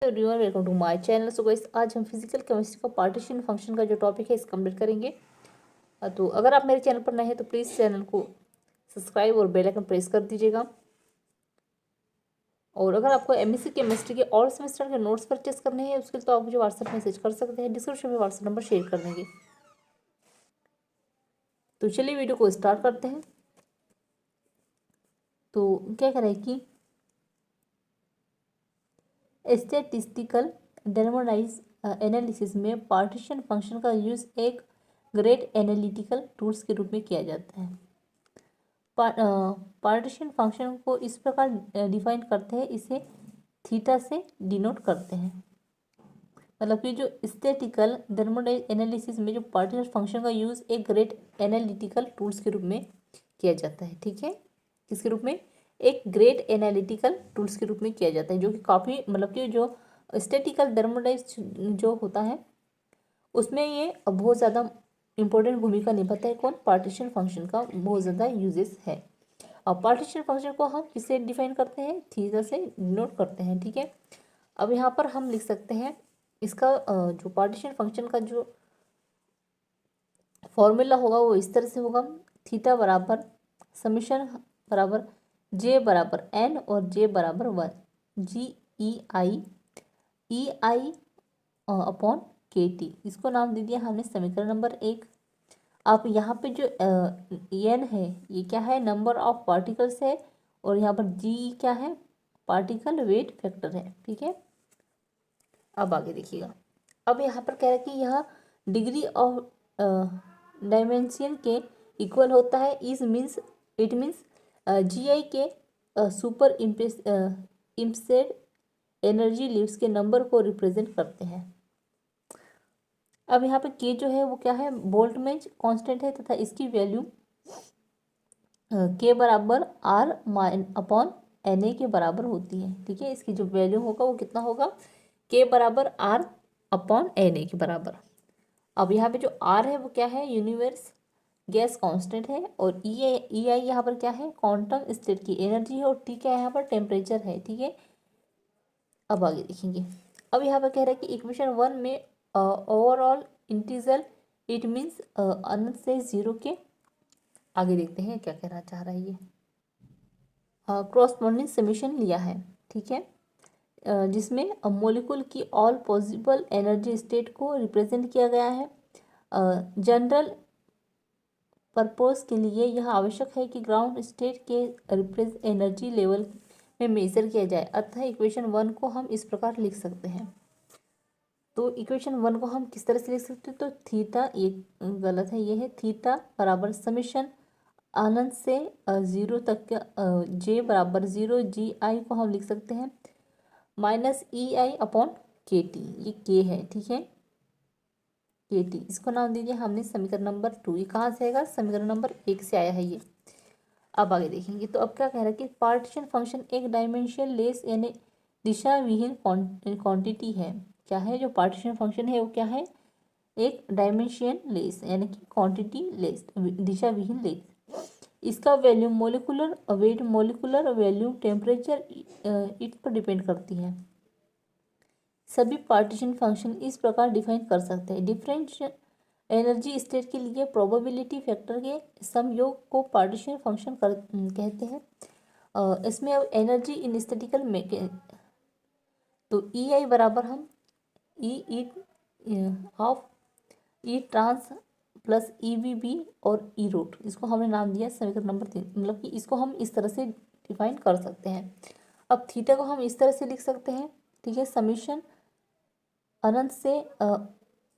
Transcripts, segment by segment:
Everyone, welcome to my channel. So guys, आज हम physical chemistry का पार्टीशन फंक्शन का जो टॉपिक है इस कंप्लीट करेंगे। तो अगर आप मेरे चैनल पर नए हैं तो प्लीज़ चैनल को सब्सक्राइब और बेल आइकन प्रेस कर दीजिएगा। और अगर आपको एमएससी केमिस्ट्री के और सेमेस्टर के नोट्स परचेस करने हैं उसके लिए तो आप मुझे व्हाट्सएप मैसेज कर सकते हैं। डिस्क्रिप्शन में व्हाट्सएप नंबर शेयर कर देंगे। तो चलिए वीडियो को स्टार्ट करते हैं। तो क्या करें कि स्टैटिस्टिकल डेमोनाइज एनालिसिस में पार्टीशन फंक्शन का यूज़ एक ग्रेट एनालिटिकल टूल्स के रूप में किया जाता है। पार्टीशन फंक्शन को इस प्रकार डिफाइन करते हैं, इसे थीटा से डिनोट करते हैं। मतलब कि जो स्टैटिकल थर्मोडाइनमिक एनालिसिस में जो पार्टीशन फंक्शन का यूज़ एक ग्रेट एनालिटिकल टूल्स के रूप में किया जाता है। ठीक है, किसके रूप में? एक ग्रेट एनालिटिकल टूल्स के रूप में किया जाता है, जो कि काफ़ी मतलब कि जो स्टैटिकल थर्मोडाइनमिक जो होता है उसमें ये बहुत ज़्यादा इंपॉर्टेंट भूमिका निभाता है। कौन? पार्टीशन फंक्शन का बहुत ज़्यादा यूजेस है। अब पार्टीशन फंक्शन को हम किससे डिफाइन करते हैं? थीटा से डिनोट करते हैं। ठीक है, अब यहाँ पर हम लिख सकते हैं इसका जो पार्टीशन फंक्शन का जो फॉर्मूला होगा वो इस तरह से होगा। थीटा बराबर समीशन बराबर जे बराबर एन और जे बराबर 1 जी ई आई अपॉन के टी। इसको नाम दे दिया हमने समीकरण नंबर 1। अब यहाँ पे जो एन है ये क्या है? नंबर ऑफ पार्टिकल्स है। और यहाँ पर जी क्या है? पार्टिकल वेट फैक्टर है। ठीक है, अब आगे देखिएगा। अब यहाँ पर कह रहा है कि यह डिग्री ऑफ डायमेंशन के इक्वल होता है। इट मीन्स जी आई के सुपर इम्प्रेस्ड एनर्जी लीव्स के नंबर को रिप्रेजेंट करते हैं। अब यहाँ पे के जो है वो क्या है? बोल्टमेज कांस्टेंट है तथा इसकी वैल्यू के बराबर आर माइन अपॉन एन ए के बराबर होती है। ठीक है, इसकी जो वैल्यू होगा वो कितना होगा? के बराबर आर अपॉन एन ए के बराबर। अब यहाँ पे जो आर है वो क्या है? यूनिवर्स गैस कांस्टेंट है। और ई आई यहाँ पर क्या है? क्वांटम स्टेट की एनर्जी है। और टी क्या है? यहाँ पर टेम्परेचर है। ठीक है, अब आगे देखेंगे। अब यहाँ पर कह रहा है कि इक्वेशन 1 में ओवरऑल इंटीजर इट मीन्स अनंत से जीरो के। आगे देखते हैं क्या कहना चाह रहा है ये। क्रॉसपोंडिंग समीशन लिया है। ठीक है, जिसमें मॉलिक्यूल की ऑल पॉसिबल एनर्जी स्टेट को रिप्रेजेंट किया गया है। जनरल पर्पस के लिए यह आवश्यक है कि ग्राउंड स्टेट के रिप्रेज एनर्जी लेवल में मेजर किया जाए। अतः इक्वेशन 1 को हम इस प्रकार लिख सकते हैं। तो इक्वेशन 1 को हम किस तरह से लिख सकते हैं? तो थीटा, ये गलत है, ये है थीटा बराबर समीशन अनंत से जीरो तक के जे बराबर 0 जी आई को हम लिख सकते हैं माइनस ई आई अपॉन के टी। ये के है। ठीक है, के टी इसको नाम दीजिए हमने समीकरण नंबर 2। ये कहाँ से आएगा? समीकरण नंबर 1 से आया है ये। अब आगे देखेंगे। तो अब क्या कह रहा है कि पार्टीशन फंक्शन एक डायमेंशन लेस यानी दिशा विहीन क्वांटिटी है। क्या है? जो पार्टीशन फंक्शन है वो क्या है? एक डायमेंशन लेस यानी कि क्वांटिटी लेस, दिशा विहीन लेस। इसका value molecular weight, molecular value, temperature इस पर डिपेंड करती है। सभी पार्टीशन फंक्शन इस प्रकार डिफाइन कर सकते हैं। डिफरेंट एनर्जी स्टेट के लिए प्रोबेबिलिटी फैक्टर के सम योग को पार्टीशन फंक्शन कहते हैं। इसमें अब एनर्जी इन स्टैटिकल में तो ई आई बराबर हम E of E trans plus E V B और ई रूट, इसको हमने नाम दिया समीकरण नंबर 3। मतलब कि इसको हम इस तरह से डिफाइन कर सकते हैं। अब थीटा को हम इस तरह से लिख सकते हैं। ठीक है, समीशन अनंत से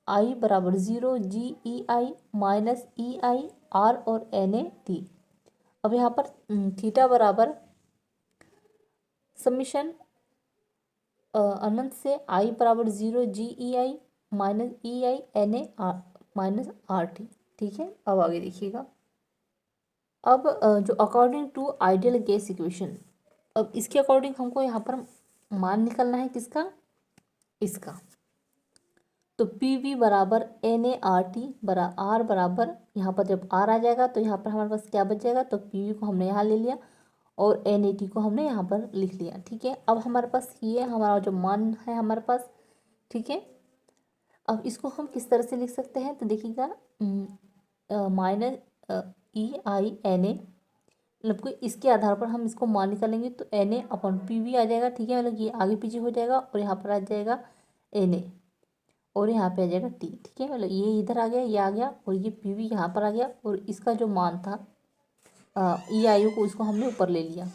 आई बराबर 0 G E I minus E I R और एन ए टी। अब यहाँ पर थीटा बराबर समीशन अनंत से आई बराबर 0 G E I minus E I N A R minus R T. ठीक है, अब आगे देखिएगा। अब जो according to ideal gas equation, अब इसके अकॉर्डिंग हमको यहाँ पर मान निकलना है किसका? इसका। तो पी वी बराबर एन ए आर टी बरा आर बराबर, यहाँ पर जब आर आ जाएगा तो यहाँ पर हमारे पास क्या बच जाएगा? तो पी वी को हमने यहाँ ले लिया और NAT को हमने यहाँ पर लिख लिया। ठीक है, अब हमारे पास ये हमारा जो मान है हमारे पास। ठीक है, अब इसको हम किस तरह से लिख सकते हैं, तो देखिएगा माइनस EINA, मतलब कि इसके आधार पर हम इसको मान निकालेंगे तो NA/PV आ जाएगा। ठीक है, मतलब ये आगे पीछे हो जाएगा और यहाँ पर आ जाएगा NA और यहाँ पे आ जाएगा T। ठीक है, मतलब ये इधर आ गया, ये आ गया और ये PV यहाँ पर आ गया और इसका जो मान था EIO को, इसको हमने ऊपर ले लिया।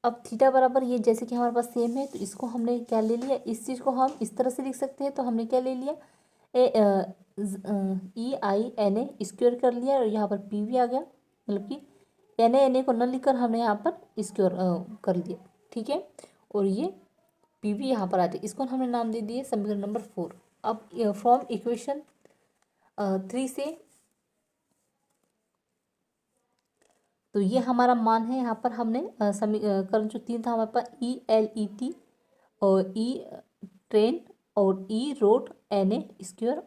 अब थीटा बराबर ये जैसे कि हमारे पास सेम है तो इसको हमने क्या ले लिया, इस चीज़ को हम इस तरह से लिख सकते हैं। तो हमने क्या ले लिया, EINA स्क्वायर कर लिया और यहाँ पर PV आ गया, मतलब कि NA को न लिखकर हमने यहाँ पर स्क्वायर कर लिया। ठीक है, और ये PV यहाँ पर आ जाए, इसको हमने नाम दे दिए समीकरण नंबर 4। अब फ्रॉम इक्वेशन 3 से, तो ये हमारा मान है। यहाँ पर हमने समीकरण जो 3 था हमारे पास, ELET और E ट्रेन और E road NA square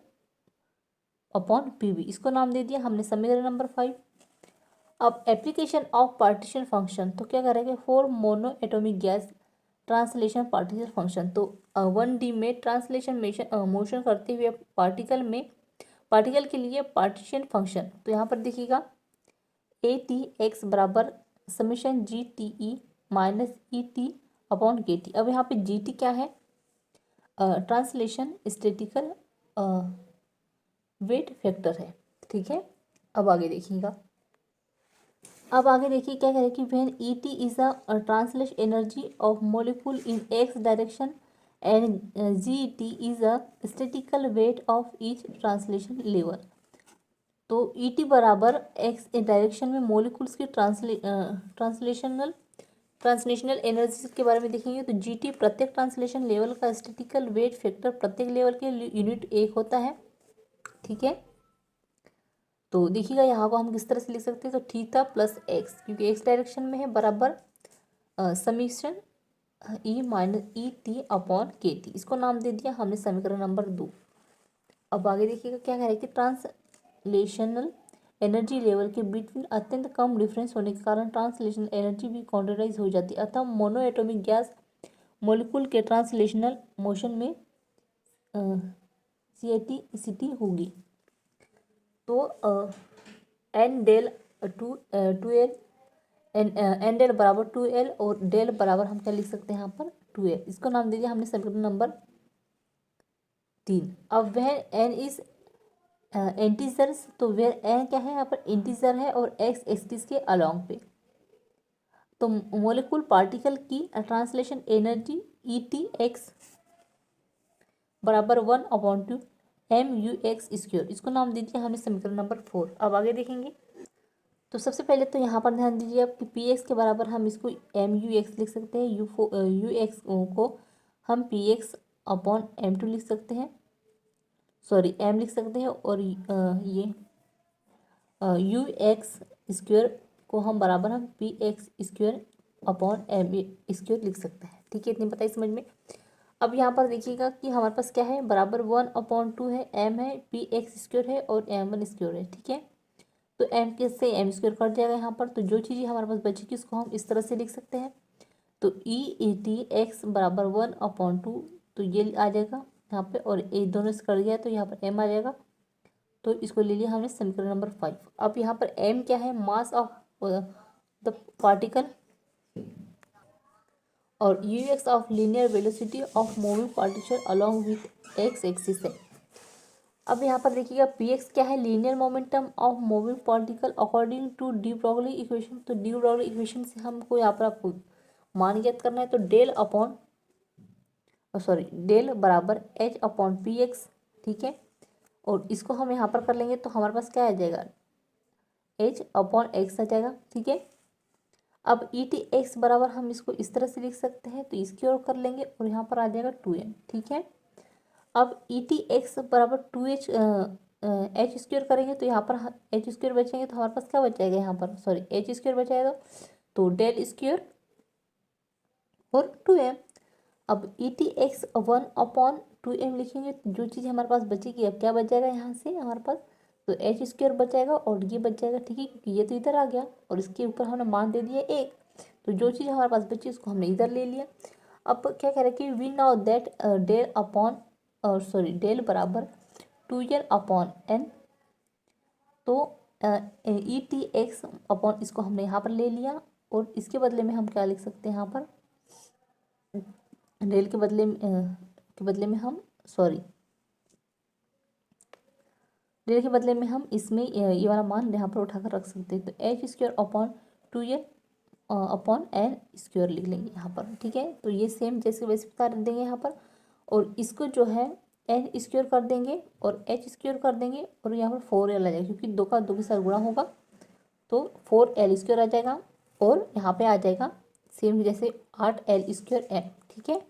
upon PV, इसको नाम दे दिया हमने समीकरण नंबर 5। अब एप्लीकेशन ऑफ पार्टीशन फंक्शन, तो क्या करेंगे, for mono atomic gas translation partition function. तो 1D में ट्रांसलेशन मोशन करते हुए पार्टिकल के लिए पार्टीशन फंक्शन, तो यहाँ पर देखिएगा ATX बराबर summation GTE minus ET upon KT। अब यहाँ पे GT क्या है, ट्रांसलेशन स्टेटिकल वेट फैक्टर है। ठीक है, अब आगे देखिएगा, अब आगे देखिए क्या कह रहे हैं कि when ET is a translation energy of molecule in X direction and GT is a statical weight of each translation level. तो ET बराबर X डायरेक्शन में मॉलिक्यूल्स की ट्रांसलेशनल एनर्जी के बारे में देखेंगे। तो GT प्रत्येक ट्रांसलेशन लेवल का स्टेटिकल वेट फैक्टर प्रत्येक लेवल के यूनिट एक होता है। ठीक है, तो देखिएगा यहाँ को हम किस तरह से लिख सकते हैं, तो थीटा प्लस एक्स, क्योंकि एक्स डायरेक्शन में है, बराबर समीशन E-ET अपॉन KT, इसको नाम दे दिया हमने समीकरण नंबर 2। अब आगे देखिएगा क्या कह रहे हैं कि ट्रांसलेशनल एनर्जी लेवल के बिटवीन अत्यंत कम डिफरेंस होने के कारण ट्रांसलेशनल एनर्जी भी क्वांटाइज हो जाती है, अतः मोनो एटॉमिक गैस मॉलिक्यूल के ट्रांसलेशनल मोशन में CATCT होगी। तो N del to L N del बराबर 2L और डेल बराबर हम क्या लिख सकते हैं यहाँ पर 2L, इसको नाम दीजिए हमने समीकरण नंबर 3। अब वह एन इज एंटीजर्स, तो वह एन क्या है यहाँ पर इंटीजर है और एक्स एक्सिस के अलोंग पे। तो मोलिकुल पार्टिकल की ट्रांसलेशन एनर्जी ETX बराबर 1/2 MUX स्क्वायर, इसको नाम दीजिए हमने समीकरण नंबर 4। अब आगे देखेंगे, तो सबसे पहले तो यहाँ पर ध्यान दीजिए आप कि PX के बराबर हम इसको MUX लिख सकते हैं, UX को हम PX अपॉन M2 लिख सकते हैं, सॉरी M लिख सकते हैं, और ये UX स्क्वायर को हम बराबर हम PX square upon M square लिख सकते हैं। ठीक है, इतनी बताइए समझ में। अब यहाँ पर देखिएगा कि हमारे पास क्या है, बराबर 1/2 है, M है, PX स्क्वायर है और M1 स्क्वायर है। ठीक है, तो M के से M स्क्वायर कट जाएगा यहाँ पर, तो जो चीज़ें हमारे पास बचेगी उसको हम इस तरह से लिख सकते हैं। तो EATX बराबर 1/2, तो ये आ जाएगा यहाँ पे, और ये दोनों से कट गया तो यहाँ पर M आ जाएगा, तो इसको ले लिया हमने समीकरण नंबर 5। अब यहाँ पर M क्या है, मास ऑफ द पार्टिकल, और UX of linear velocity of moving particle along with X axis है। अब यहाँ पर देखिएगा PX क्या है, linear momentum of moving particle according to de Broglie equation. तो डी ब्रोगली इक्वेशन से हमको यहाँ पर आपको मान ज्ञात करना है, तो डेल बराबर H/PX। ठीक है, और इसको हम यहाँ पर कर लेंगे तो हमारे पास क्या आ जाएगा, H/X आ जाएगा। ठीक है, अब ETX बराबर हम इसको इस तरह से लिख सकते हैं, तो इसकी ओर कर लेंगे और यहाँ पर आ जाएगा 2M। ठीक है, अब ETX बराबर 2H H स्क्वायर करेंगे तो यहाँ पर H स्क्वायर बचेंगे, तो हमारे पास क्या बच जाएगा यहाँ पर, सॉरी H स्क्वायर बचाएगा, तो डेल स्क्वायर और 2M। अब ETX 1/2M लिखेंगे, तो जो चीज़ हमारे पास बचेगी, अब क्या बच जाएगा यहाँ से हमारे पास, तो एच स्क्वायर बच जाएगा और ये बच जाएगा, ठीक है, क्योंकि ये तो इधर आ गया और इसके ऊपर हमने मान दे दिया 1, तो जो चीज़ हमारे पास बची उसको हमने इधर ले लिया। अब क्या कह रहे हैं कि we know that del upon del बराबर 2l अपॉन n, तो ई टी एक्स अपॉन इसको हमने यहाँ पर ले लिया और इसके बदले में हम क्या लिख सकते हैं यहाँ पर, डेल के बदले में हम डेल के बदले में हम इसमें ये वाला मान यहाँ पर उठाकर रख सकते हैं। तो H square upon 2l upon N square लिख लेंगे यहाँ पर, ठीक है। तो ये सेम जैसे वैसे बता देंगे यहाँ पर, और इसको जो है एन स्क्वायर कर देंगे और एच स्क्वायर कर देंगे और यहाँ पर 4l आ जाएगा, क्योंकि दो का दो के साथ गुणा होगा तो 4l स्क्वायर आ जाएगा और यहाँ पे आ जाएगा सेम जैसे 8l स्क्वायर एम, ठीक है।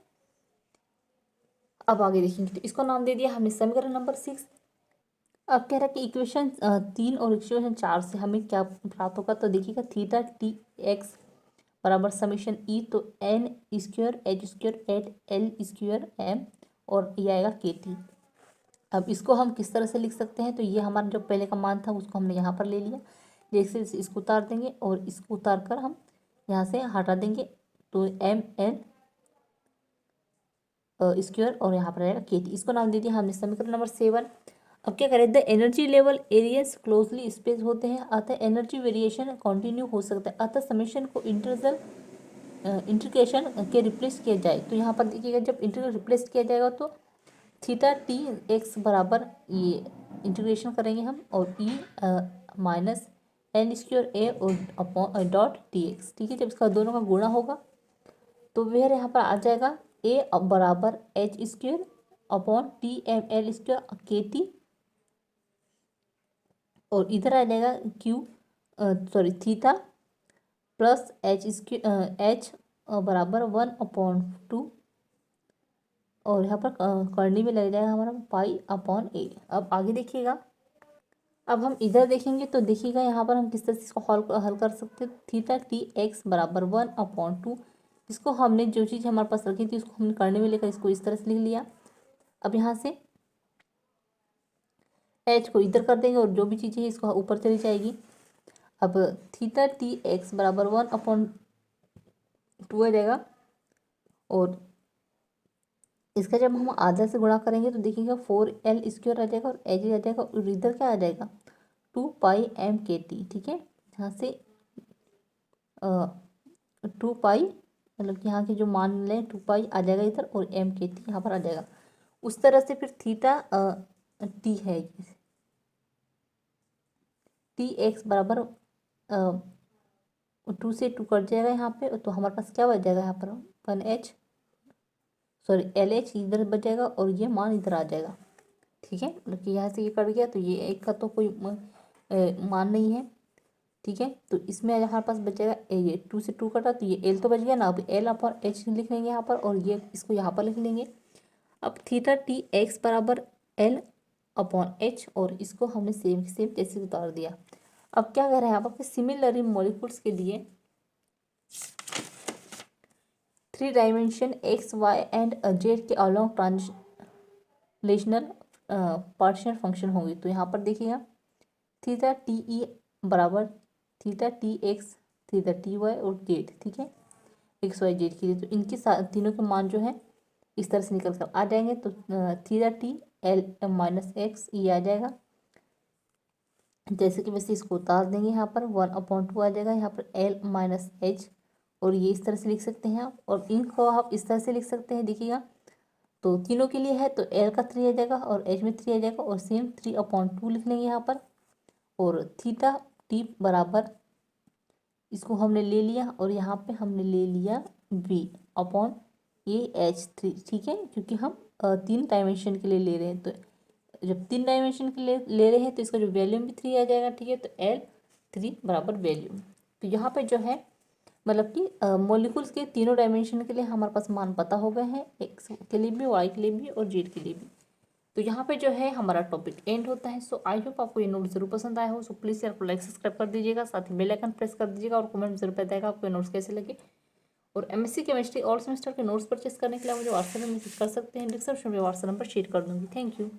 अब आगे देखेंगे, तो इसको नाम दे दिया हमने समीकरण नंबर 6। अब कह रहा है कि इक्वेशन 3 और इक्वेशन 4 से हमें क्या प्राप्त होगा, तो देखिएगा थीटा टी एक्स बराबर समीशन ई, तो N square H square eight L square M और ये आएगा के टी। अब इसको हम किस तरह से लिख सकते हैं, तो ये हमारा जो पहले का मान था उसको हमने यहाँ पर ले लिया, जैसे इसको उतार देंगे और इसको उतार कर हम यहाँ से हटा देंगे, तो एम एन स्क्वायर और यहाँ पर आएगा के टी। इसको नाम दे दिया हमने समीकरण नंबर 7। अब क्या करें, the energy level areas closely space होते हैं, अतः एनर्जी वेरिएशन कंटिन्यू हो सकता है, अतः समेशन को इंटीग्रेशन के रिप्लेस किया जाए। तो यहाँ पर देखिएगा जब इंटीग्रल रिप्लेस किया जाएगा तो थीटा टी एक्स बराबर ये इंटीग्रेशन करेंगे हम और ई माइनस एन स्क्वायर ए और अपॉन डॉट टी एक्स, ठीक है। जब इसका दोनों का गुणा होगा तो वह यहाँ पर आ जाएगा ए बराबर H square upon T M L square के टी, और इधर आ जाएगा theta plus H square H बराबर 1/2 और यहाँ पर करनी में लग जाएगा हमारा पाई अपॉन ए। अब आगे देखिएगा, अब हम इधर देखेंगे तो देखिएगा यहाँ पर हम किस तरह से इसको हल कर सकते हैं। थीटा टी एक्स बराबर 1/2, इसको हमने जो चीज़ हमारे पास रखी थी उसको हमने करने में लेकर इसको इस तरह से लिख लिया। अब यहाँ से एच को इधर कर देंगे और जो भी चीज़ें हैं इसको ऊपर चली जाएगी। अब थीटा टी एक्स बराबर 1/2 आ जाएगा और इसका जब हम आधा से गुणा करेंगे तो देखिएगा 4l स्क्वायर आ जाएगा और एच आ जाएगा और इधर क्या आ जाएगा 2 m के टी, ठीक है। यहाँ से 2 मतलब कि यहाँ के जो मान लें 2 आ जाएगा इधर और m के टी यहाँ पर आ जाएगा। उस तरह से फिर थीटा टी है टी एक्स बराबर 2 से 2 कट जाएगा यहाँ पे, तो हमारे पास क्या बच जाएगा यहाँ पर 1h एल एच इधर बच जाएगा और ये मान इधर आ जाएगा, ठीक है। मतलब कि यहाँ से ये कट गया तो ये एक का तो कोई मान नहीं है, ठीक है। तो इसमें हमारे पास बच जाएगा ये 2 से 2 कटा तो ये एल तो बच गया ना, अब एल अपॉन एच लिख लेंगे यहाँ पर और ये इसको यहाँ पर लिख लेंगे। अब थीटा टी एक्स बराबर एल अपॉन एच और इसको हमने सेम जैसे उतार दिया। अब क्या कह रहे हैं यहाँ पर, सिमिलरली मॉलिक्यूल्स के लिए 3 dimension X Y and Z के अलॉन्ग ट्रांसलेशनल पार्शियल फंक्शन होंगे। तो यहाँ पर देखिएगा थीटा टी ई बराबर theta T X theta T Y और जेड, ठीक है, एक्स वाई जेड के लिए। तो इनके तीनों के मान जो है इस तरह से निकल कर आ जाएंगे। तो theta T L minus x ये आ जाएगा, जैसे कि वैसे इसको उतार देंगे यहाँ पर 1/2 आ जाएगा, यहाँ पर एल माइनस एच और ये इस तरह से लिख सकते हैं आप, और इनको आप इस तरह से लिख सकते हैं। देखिएगा तो तीनों के लिए है तो एल का 3 आ जाएगा और एच में 3 आ जाएगा और सेम 3/2 लिख लेंगे यहाँ पर, और थीटा टी बराबर इसको हमने ले लिया और यहाँ पे हमने ले लिया v अपॉन ये H3, ठीक है, क्योंकि हम 3 डायमेंशन के लिए ले रहे हैं। तो जब 3 डायमेंशन के लिए ले रहे हैं तो इसका जो वैल्यूम भी 3 आ जाएगा, ठीक है। तो L3 बराबर वैल्यूम, तो यहाँ पे जो है मतलब कि मॉलिक्यूल्स के तीनों डायमेंशन के लिए हमारे पास मान पता हो गए हैं, एक्स के लिए भी, वाई के लिए भी और जेड के लिए भी। तो यहाँ पे जो है हमारा टॉपिक एंड होता है। सो आई होप आपको ये नोट जरूर पसंद आया हो। सो प्लीज़ यार को लाइक सब्सक्राइब कर दीजिएगा, साथ ही बेल आइकन प्रेस कर दीजिएगा और कमेंट जरूर बताइएगा आपको ये नोट्स कैसे लगे। और एमएससी केमिस्ट्री और सेमेस्टर के नोट्स परचेस करने के लिए मुझे व्हाट्सएप में मैसेज कर सकते हैं, डिस्क्रिप्शन में व्हाट्सएप नंबर शेयर कर दूँगी। Thank you.